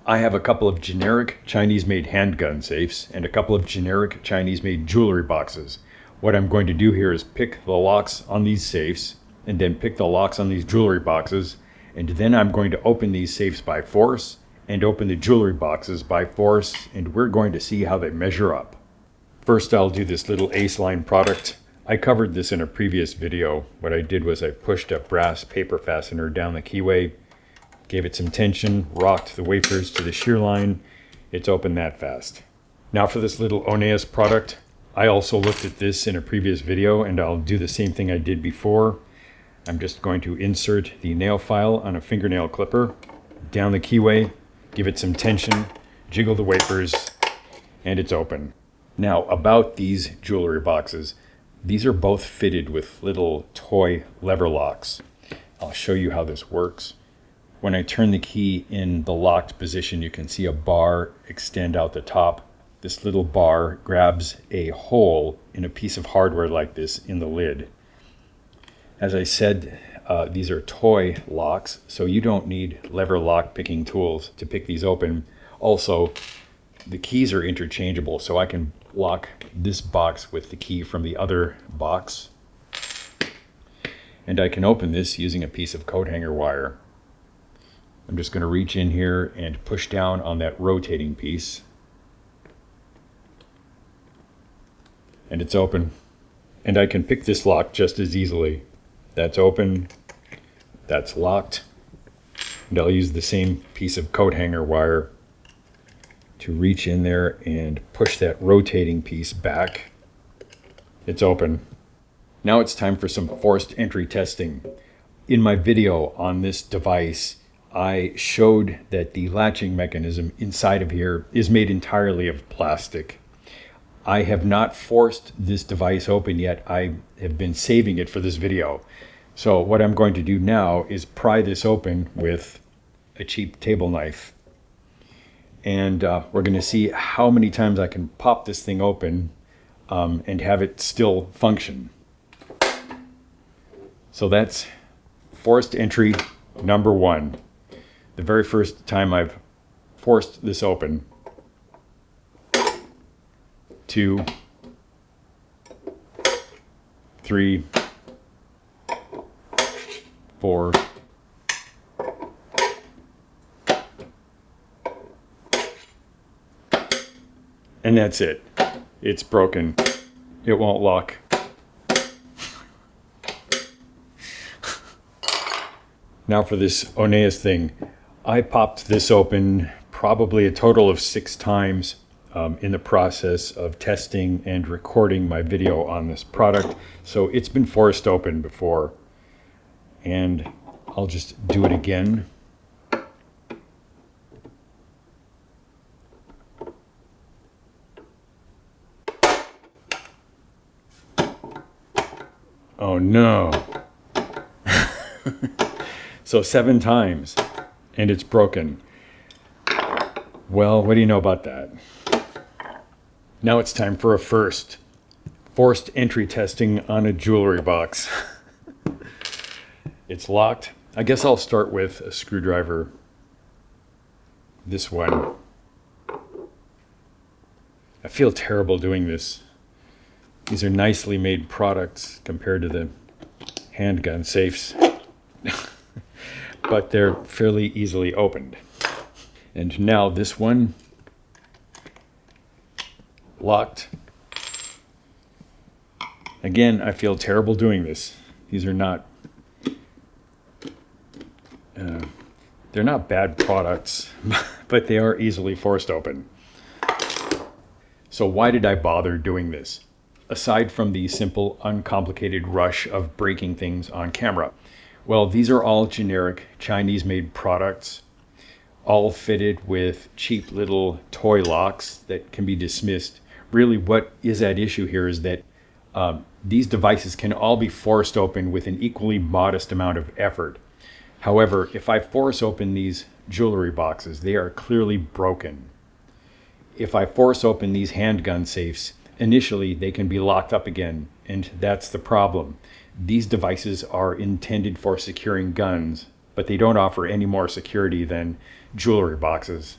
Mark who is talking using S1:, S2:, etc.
S1: I have a couple of generic Chinese-made handgun safes and a couple of generic Chinese-made jewelry boxes. What I'm going to do here is pick the locks on these safes and then pick the locks on these jewelry boxes, and then I'm going to open these safes by force and open the jewelry boxes by force, and we're going to see how they measure up. First, I'll do this little ace line product. I covered this in a previous video. What I did was I pushed a brass paper fastener down the keyway, gave it some tension, rocked the wafers to the shear line. It's open that fast. Now for this little Oneus product, I also looked at this in a previous video, and I'll do the same thing I did before. I'm just going to insert the nail file on a fingernail clipper, down the keyway, give it some tension, jiggle the wafers, and it's open. Now about these jewelry boxes, these are both fitted with little toy lever locks. I'll show you how this works. When I turn the key in the locked position, you can see a bar extend out the top. This little bar grabs a hole in a piece of hardware like this in the lid. As I said, these are toy locks, so you don't need lever lock picking tools to pick these open. Also, the keys are interchangeable, so I can lock this box with the key from the other box. And I can open this using a piece of coat hanger wire. I'm just going to reach in here and push down on that rotating piece. And it's open. And I can pick this lock just as easily. That's open, that's locked. And I'll use the same piece of coat hanger wire to reach in there and push that rotating piece back. It's open. Now it's time for some forced entry testing. In my video on this device, I showed that the latching mechanism inside of here is made entirely of plastic. I have not forced this device open yet. I have been saving it for this video. So what I'm going to do now is pry this open with a cheap table knife. And we're going to see how many times I can pop this thing open and have it still function. So that's forced entry number 1. The very first time I've forced this open. 2, 3, 4, and that's it. It's broken. It won't lock. Now for this Oneus thing. I popped this open probably a total of 6 times in the process of testing and recording my video on this product. So it's been forced open before. And I'll just do it again. Oh no. So 7 times and it's broken. Well, what do you know about that? Now it's time for a first. Forced entry testing on a jewelry box. It's locked. I guess I'll start with a screwdriver. This one. I feel terrible doing this. These are nicely made products compared to the handgun safes. But they're fairly easily opened. And now this one. Locked. Again, I feel terrible doing this. These are not they're not bad products, but they are easily forced open. So why did I bother doing this? Aside from the simple, uncomplicated rush of breaking things on camera. Well, these are all generic Chinese-made products, all fitted with cheap little toy locks that can be dismissed. Really, what is at issue here is that these devices can all be forced open with an equally modest amount of effort. However, if I force open these jewelry boxes, they are clearly broken. If I force open these handgun safes, initially they can be locked up again, and that's the problem. These devices are intended for securing guns, but they don't offer any more security than jewelry boxes.